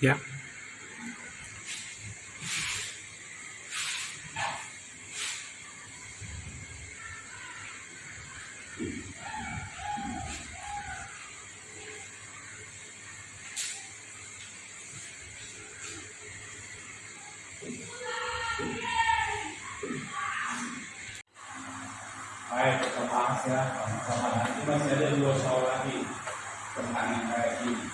Ya. Baik, kita bahas ya sama-sama. Nanti masih ada 2 soal lagi tentang yang kayak gini.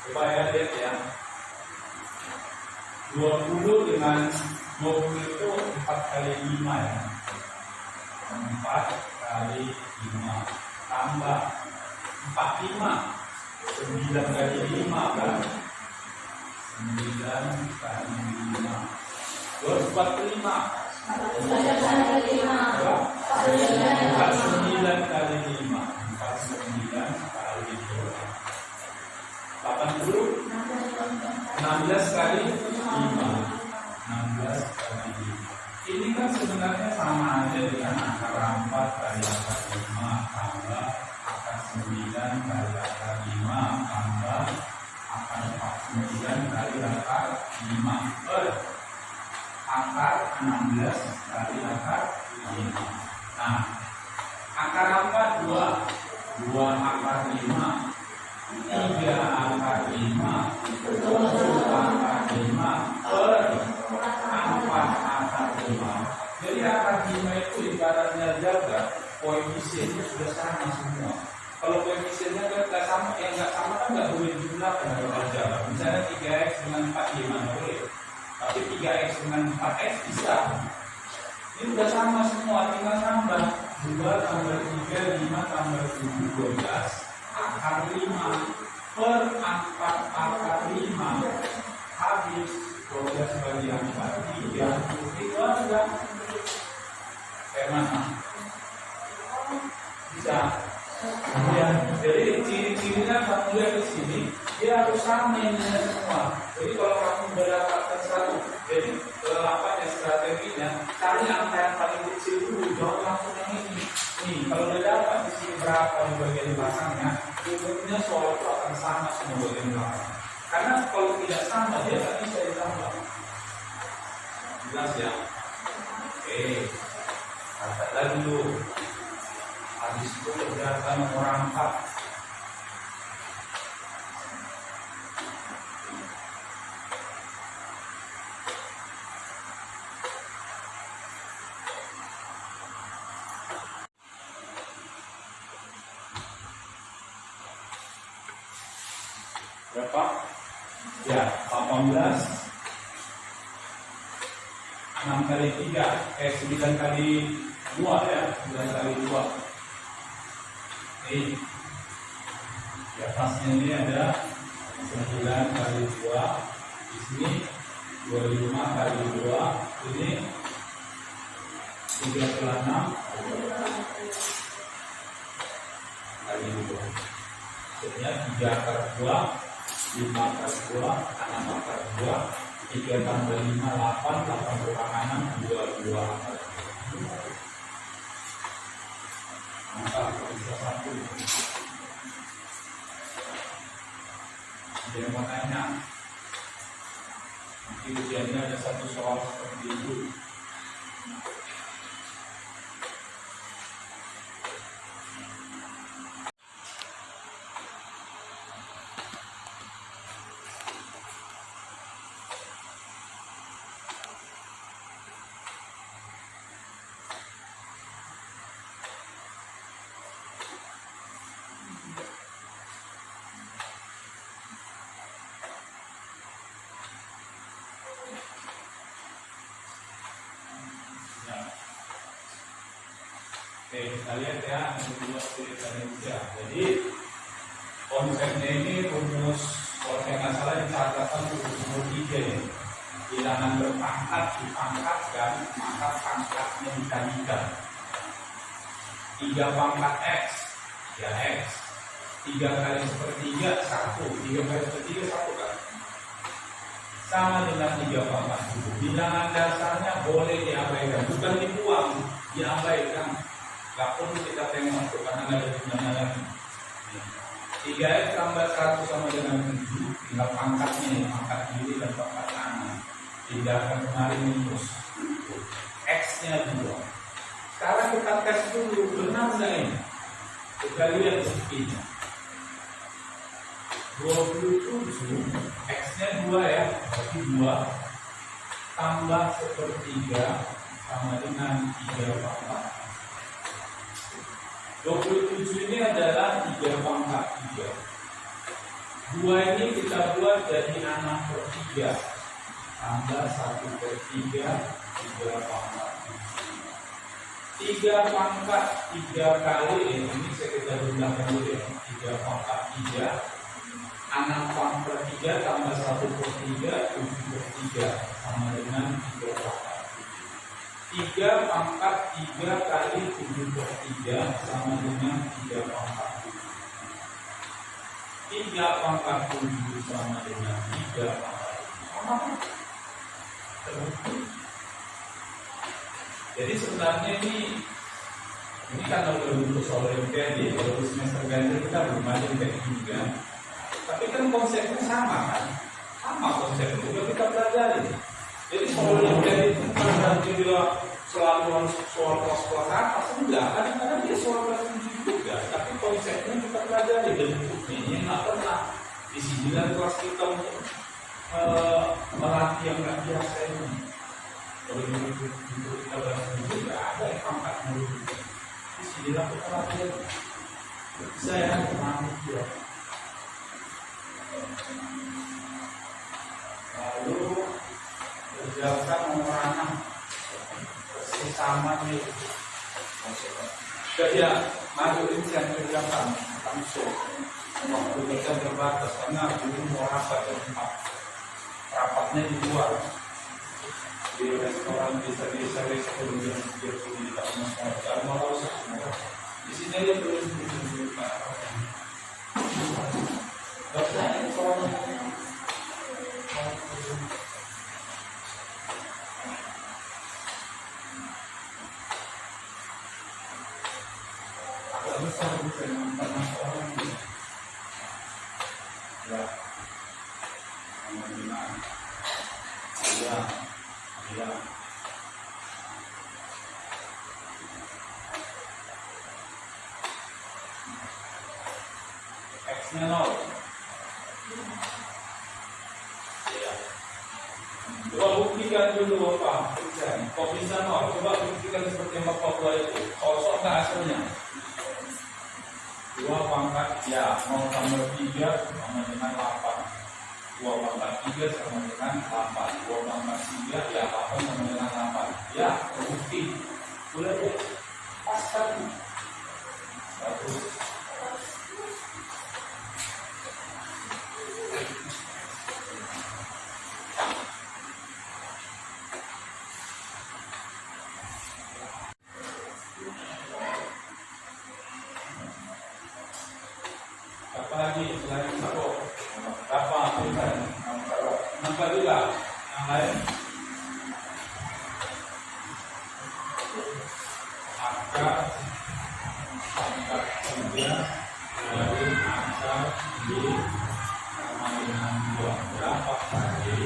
Coba ya lihat ya. 20 dengan 20 itu 4 kali 5 ya. 4 kali 5 tambah 45 9 kali 5 kan 9 kali 5 245 4 kali 5 49 kali 5 80 16 kali 5 16 kali 5. Ini kan sebenarnya sama aja dengan akar 4 kali akar 5 tambah akar 9 kali akar 5 tambah akar 49 kali akar 5 per akar 16 kali akar 5. Nah, akar 4 2 akar 5 3 akar 5 7 akar 5 per 4 akar 5. Jadi akar 5 itu ibaratnya jaga koefisiennya sudah sama semua. Kalau koefisiennya nggak sama, yang nggak sama kan nggak boleh dijumlahkan kalau jaga. Misalnya 3x dengan 4 5 boleh, tapi 3x dengan 4x bisa. Ini udah sama semua, tinggal tambah 2 tambah 3 5 tambah 7 12 akar 5 per 4 akar 5 habis 12 bagi 4 3 itu aja. Kayak mana? Bisa. Ya, jadi ciri-cirinya kamu lihat di sini, dia harus sama ini semua. Jadi kalau kamu mendapatkan satu, jadi strateginya cari angka yang paling kecil dulu, jangan langsung yang ini. Nih, kalau udah dapat di sini berapa di bagian belakangnya, berikutnya soal itu akan sama semua bagian belakang. Karena kalau tidak sama dia nggak bisa ditambah. Jelas ya? Oke, catat lagi dulu. Habis itu kerjakan nomor 4. Berapa? Ya, 18 6 kali 3 9 kali 2 ya, 9 kali 2. Ini di atasnya ini ada 9 kali 2, di sini 25 kali 2, ini 36 kali 2. Maksudnya 3 akar 2 5 akar 2, 6 akar 2, 3 tambah 5, 8, 8 kurang 6, 22 akar 2. Maka bisa 1. Ada yang mau tanya? Nanti ujiannya ada 1 soal seperti itu. Oke, kita lihat ya, yang kedua ceritanya juga. Jadi konsepnya ini rumus, kalau saya nggak salah dicatatkan rumus nomor 3 ya. Bilangan berpangkat dipangkatkan, maka pangkatnya dikalikan. 3 pangkat x, ya x. 3 kali sepertiga 1, 3 kali sepertiga 1 kan. Sama dengan 3 pangkat 10. Bilangan dasarnya boleh diabaikan, bukan dibuang, diabaikan. Gak perlu kita tengok karena nggak ada gunanya lagi. 3x tambah 1 sama dengan 7. tinggal pangkatnya nih, pangkat kiri dan pangkat kanan. Pindahkan kemari minus. X-nya 2. Sekarang kita tes dulu, benar nggak ini? Kita lihat buktinya. 27, X-nya 2 ya, berarti 2 tambah 1/3 sama dengan 3 pangkat. 27 ini adalah 3 pangkat 3. 2 ini kita buat jadi 6/3 tambah 1/3 3 pangkat 3 pangkat 3 kali ini kita gunakan dulu ya, 3 pangkat 3 6 pangkat 3 tambah 1/3 7/3 sama dengan 3 pangkat 3 pangkat 3 kali 7/3 sama dengan 3 pangkat 3 pangkat 7 sama dengan 3 pangkat 7. Jadi sebenarnya ini kan kalau bentuk solemnitas di kalau semester ganjil kita belum ada kayak gini kan. Tapi kan konsepnya sama kan, sama konsepnya juga kita pelajari. Jadi solemnitas itu bukan berarti dia selalu soal kelas atas, enggak. Kadang-kadang dia soal kelas tinggi juga, tapi konsepnya kita pelajari dan buktinya nggak pernah. Di sini kelas kita untuk melatih yang nggak biasa ini. Kalau untuk kita bahas itu nggak ada yang pangkat mulut. Di sini kita latih. Saya pernah juga. Lalu kerjakan nomor 6 sesama nih. Jadi maju ini yang kerjakan langsung. Waktu kita terbatas karena belum mau rapat ke tempat. Rapatnya di luar. Di restoran bisa sebelum jam 10 tidak semua. Kalau mau semua. Di sini aja terus ditunjukkan. Dokternya soalnya agak besar bukan pernah orang ini. Ya, kemudian, ya. X-nya 0. Coba buktikan dulu Bapak. Kok bisa 0? Coba buktikan seperti yang Bapak buat itu. Kosong nggak hasilnya? 2 pangkat ya 0 tambah 3 sama dengan 8. 2 pangkat 3 sama dengan 8. 2 pangkat 3 ya 8 sama dengan 8. Ya bukti. Boleh deh. Pas tadi. Bagus. Apa lagi selain sabo? Apa pilihan? Nampak juga yang lain. Akar pangkat 3 dari akar di sama dengan 2 berapa kali?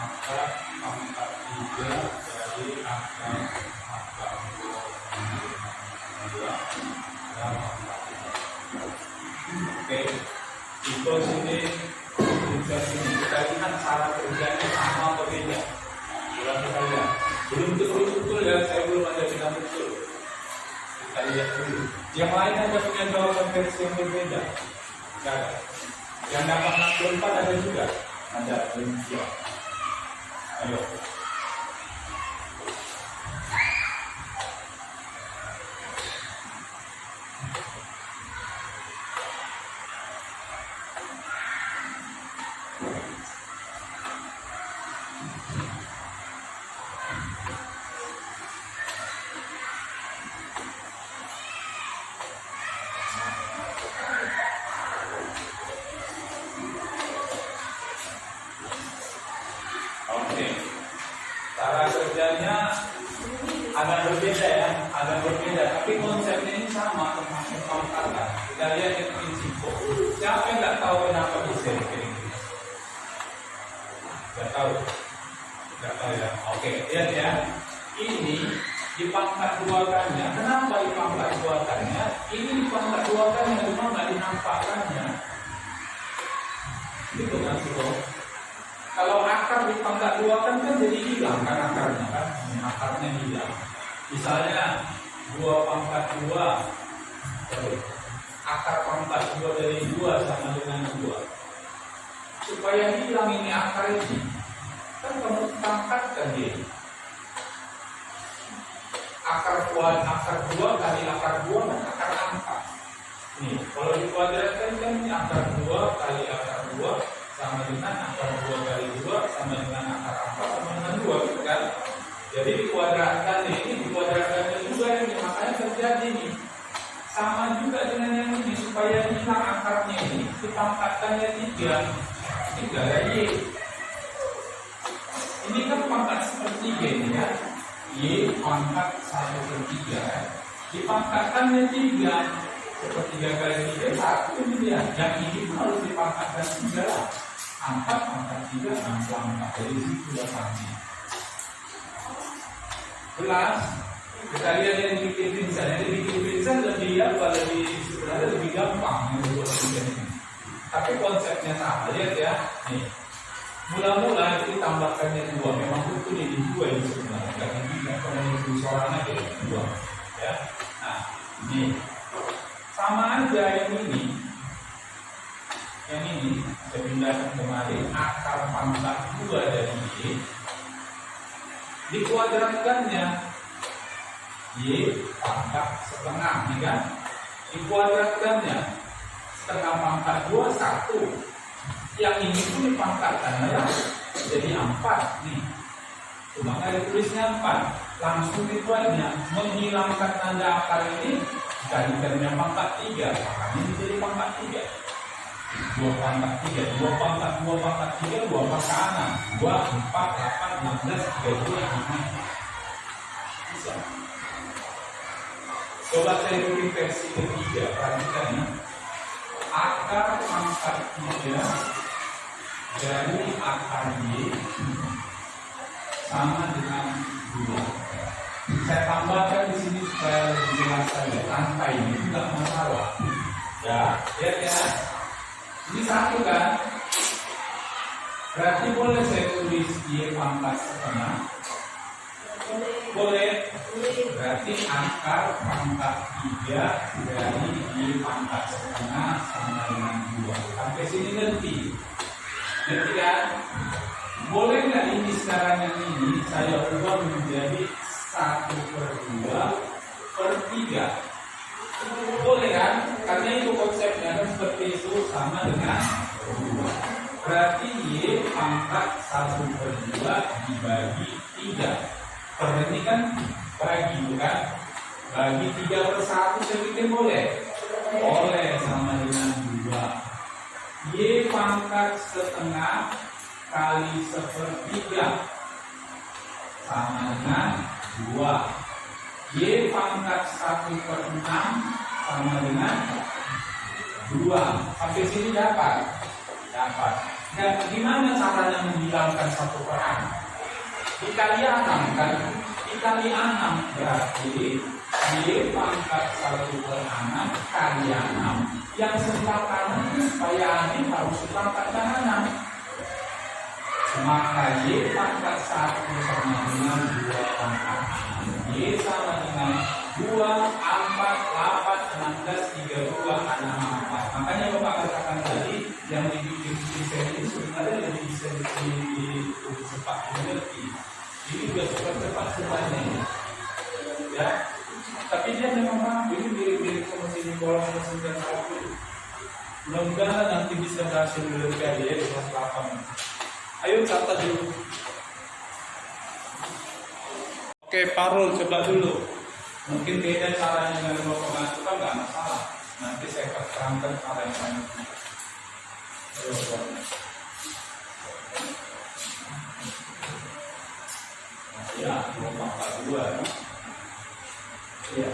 Akar pangkat 3 dari akar 2 berapa? Oke, itu sini kita lihat cara kerjanya sama atau beda. Kita lihat. Belum betul ya, saya belum ada bilang betul. Kita lihat dulu. Yang lain ada punya jawaban versi yang berbeda. Tidak ada. Yang dapat 64 ada juga. Ada. Ayo. Oke. tahu? Nggak tahu ya. Oke, lihat ya. Ini dipangkat duakannya. Kenapa dipangkat duakannya? Ini dipangkat duakannya, cuma nggak dinampakkannya. Gitu kan, bro? Kalau akar dipangkat duakan kan jadi hilang kan akarnya kan? Akarnya hilang. Misalnya 2 pangkat 2, akar pangkat 2 dari 2 sama dengan 2. Supaya hilang ini akar ini, kan kamu pangkatkan dia. Akar 2 kali akar 2 kan akar 4. Nih, kalau dikuadratkan kan ini akar 2 kali akar 2 sama dengan akar 2 kali 2 sama dengan akar 4 sama dengan 2, gitu kan? Jadi dikuadratkan ini, dikuadratkan juga ini, makanya terjadi nih. Sama juga dengan yang ini, supaya hilang akarnya ini, dipangkatkannya 3 ya Y. Ini kan pangkat sepertiga ini kan, Y pangkat 1/3 kan. Dipangkatkannya 3, sepertiga kali 3 1 ini dia. Yang ini pun harus dipangkatkan 3 lah. 4 pangkat 3 64. Jadi itu sudah sama. Jelas? Kita lihat yang dibikin pingsan. Yang dibikin pingsan sebenarnya lebih gampang membuat pingsan ini. Tapi konsepnya sama. Lihat ya. Nih. Mula-mula itu ditambahkannya 2. Memang betul ini 2 ini sebenarnya. Karena ini karena itu seorang aja 2. Ya. Nah, ini sama aja yang ini. Yang ini saya pindahkan kemarin akar pangkat 2 dari Y. Dikuadratkannya Y pangkat setengah, nih kan? Dikuadratkannya setengah pangkat 2 1. Yang ini pun dipangkatkan ya, jadi 4 nih. Cuma ada tulisnya 4. Langsung itu aja menghilangkan tanda akar ini, jadikannya pangkat 3. Makanya ini jadi pangkat 3. 2 pangkat 3, 2 pangkat 2 pangkat 3, 2 pangkat 6, 2, 4, 8, 16, 32, 5. Bisa. Coba saya beri versi ketiga, perhatikan ya. Akar pangkat 3 dari akar Y sama dengan 2. Saya tambahkan di sini supaya lebih jelas saja. Angka ini tidak masalah. Ya, lihat ya. Ini 1 kan? Berarti boleh saya tulis Y pangkat setengah? Boleh. Berarti akar pangkat 3 dari Y pangkat setengah sama dengan 2. Sampai sini ngerti? Ngerti kan? Boleh nggak ini sekarang yang ini saya ubah menjadi 1/2/3? Boleh kan? Karena itu konsepnya kan seperti itu, sama dengan 2. Berarti Y pangkat 1/2 dibagi 3. Ini kan bagi bukan? Bagi 3/1 saya pikir boleh. Boleh, sama dengan 2. Y pangkat setengah kali 1/3 sama dengan 2. Y pangkat 1/6 sama dengan 2. Sampai sini dapat? Dapat. Dan gimana caranya menghilangkan 1/6? Dikali 6 kan? Dikali 6 berarti Y pangkat 1/6 kali 6. Yang sebelah kanan supaya ini harus dipangkatkan 6. Maka Y pangkat 1 sama dengan 2 pangkat 6. Y sama dengan 2, 4, 8, 16, 32, 64. Makanya Bapak katakan tadi, yang dibikin ini sebenarnya lebih bisa ditulis cepat mengerti. Ini juga cepat sebenarnya. Ya, tapi dia memang ini mirip-mirip sama sini kolom mesin dan satu. Mudah-mudahan nanti bisa berhasil Olimpiade ya di kelas 8. Ayo catat dulu. Oke, Parul coba dulu. Mungkin beda caranya dengan Bapak masukkan, nggak masalah. Nanti saya terangkan cara yang lain. Ya, 2/4 ya.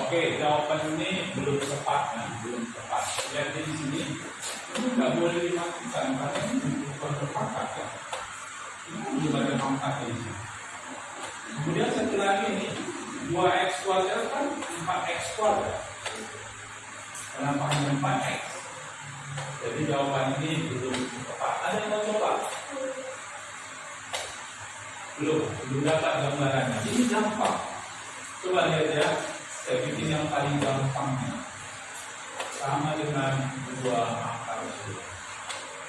Oke, jawaban ini belum tepat kan? Belum tepat. Lihat di sini, ini nggak boleh dimatikan karena ini bukan berpangkat ya. Ini belum ada pangkat di sini. Kemudian satu lagi nih, 2x kuadrat kan 4x kuadrat. Kenapa hanya 4x? Jadi jawaban ini belum tepat. Ada yang mau coba? Belum dapat gambarannya. Ini gampang. Coba lihat ya. Saya bikin yang paling gampangnya. Sama dengan 2 akar 2.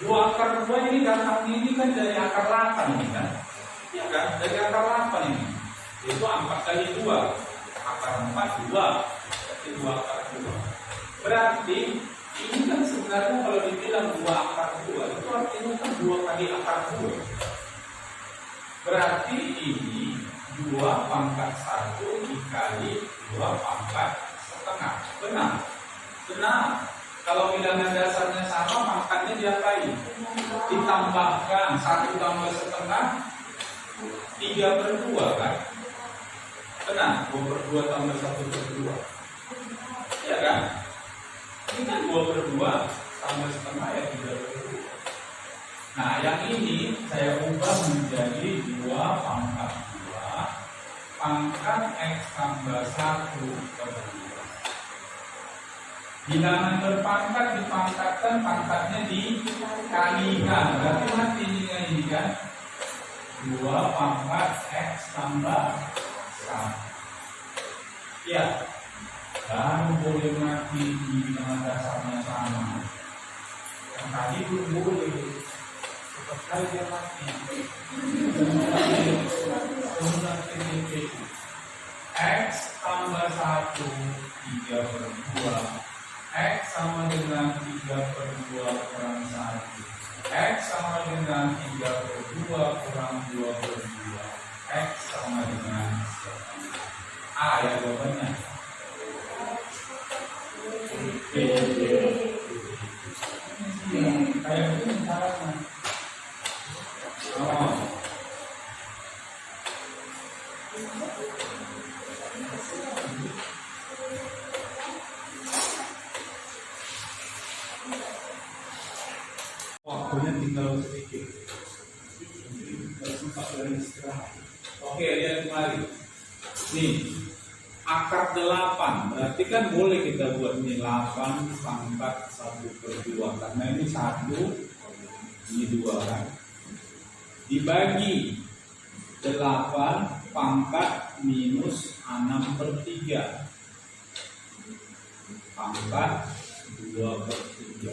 2 akar 2 ini datangnya ini kan dari akar 8 ini kan? Ya kan? Dari akar 8 ini. Itu 4 kali 2. Akar 4 2. Berarti 2 akar 2. Berarti ini kan sebenarnya kalau dibilang 2 akar 2 itu artinya kan 2 kali akar 2. Berarti ini 2 pangkat 1 dikali 2 pangkat setengah. Benar? Benar. Kalau bilangan dasarnya sama, pangkatnya diapain? Ditambahkan 1 tambah setengah 3/2 kan? Benar? 2/2 tambah 1/2. Iya kan? Ini kan 2/2 tambah setengah ya 3/2. Nah, yang ini saya ubah menjadi 2 pangkat 2 pangkat x tambah 1/2. Bilangan berpangkat dipangkatkan, pangkatnya dikalikan. Berarti mati ini kan 2 pangkat x tambah 1. Ya, baru boleh mati di bilangan dasarnya sama. Yang tadi belum boleh. Sekali dia mati. X tambah 1 3/2. X sama dengan 3/2 kurang 1. X sama dengan 3/2 kurang 2/2. X sama dengan A ya jawabannya. Kayak begini caranya. Waktunya tinggal sedikit. Sempat dari istirahat. Oke, lihat kembali. Nih, akar 8. Berarti kan boleh kita buat ini 8 pangkat 1/2 karena ini 1, ini 2 kan. Dibagi 8 pangkat minus 6/3 pangkat 2/3.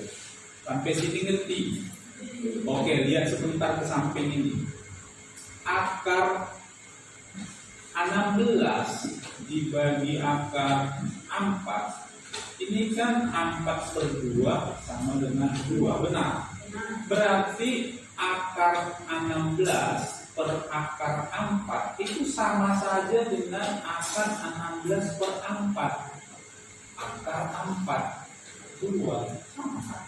Sampai sini ngerti? Oke, lihat sebentar ke samping ini. Akar 16 dibagi akar 4. Ini kan 4/2 sama dengan 2, benar? Berarti akar 16 per akar 4 itu sama saja dengan akar 16/4. Akar 4 2 sama.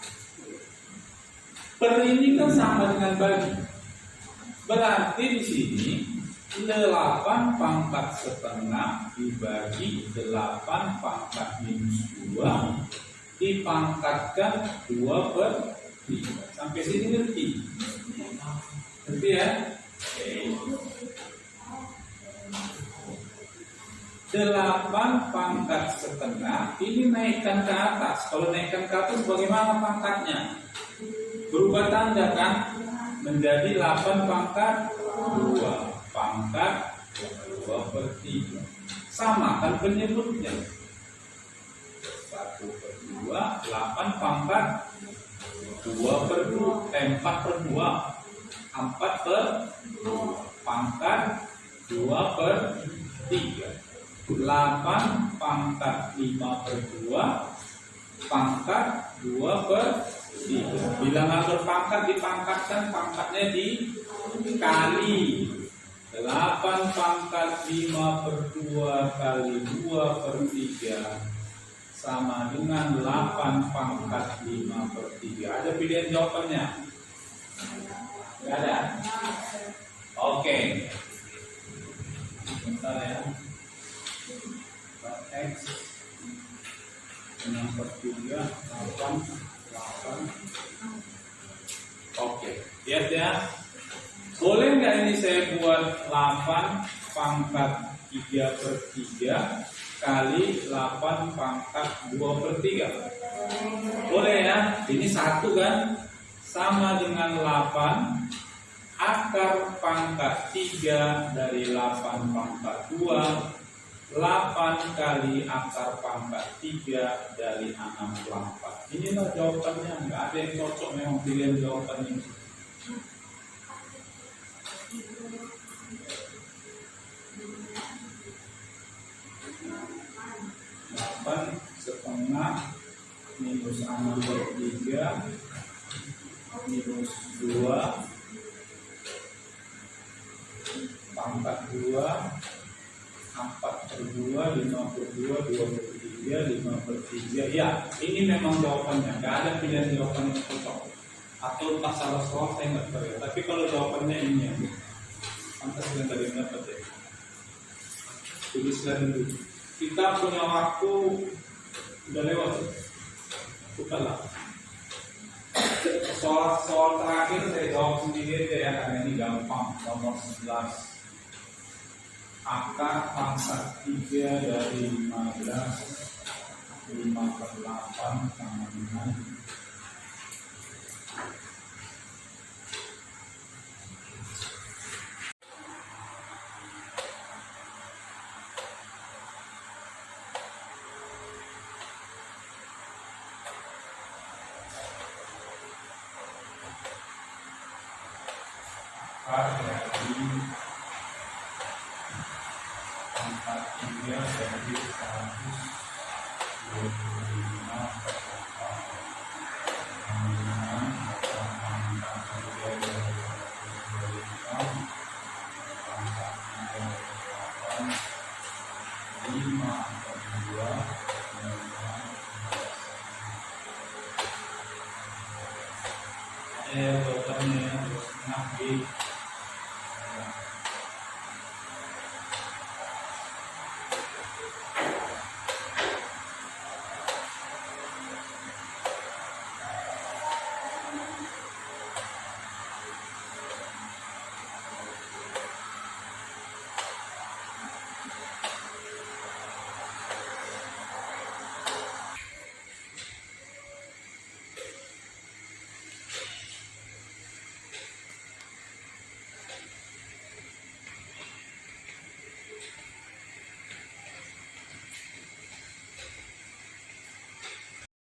Per ini kan sama dengan bagi. Berarti di sini 8 pangkat setengah dibagi 8 pangkat minus 2 dipangkatkan 2/3. Sampai sini ngerti? Ngerti ya? Oke. 8 pangkat setengah ini naikkan ke atas. Kalau naikkan ke atas bagaimana pangkatnya? Berubah tanda kan? Menjadi 8 pangkat 2 pangkat 2/3. Sama kan penyebutnya. 1/2 8 pangkat 2/2 4/2 4/2 pangkat 2/3. 8 pangkat 5/2 pangkat 2/3. Bilangan berpangkat dipangkatkan, pangkatnya dikali. 8 pangkat 5/2 kali 2/3 sama dengan 8 pangkat 5/3. Ada pilihan jawabannya? Tidak ada? Oke. Bentar ya. X 6/3 8. Oke, lihat ya. Boleh nggak ini saya buat 8 pangkat 3/3 kali 8 pangkat 2/3? Boleh ya. Ini 1 kan, sama dengan 8 akar pangkat 3 dari 8 pangkat 2, 8 kali akar pangkat 3 dari 6/4. Inilah jawabannya, nggak ada yang cocok, memang pilihan jawaban ini. 8/2 minus 6/3 minus 2 pangkat 2 4/2 5/2 2/3 5/3. Ya, ini memang jawabannya, nggak ada pilihan jawaban yang cocok. Atau tak salah soal saya nggak tahu ya. Tapi kalau jawabannya ini ya, pantas yang tadi dapat ya. Tuliskan dulu. Kita punya waktu udah lewat. Bukanlah. Soal terakhir saya jawab sendiri aja ya, karena ini gampang. Nomor 11. Akar pangkat 3 dari 15 5/8 sama dengan akar dari 3 dari 125/5. Jawabannya 2,5 B.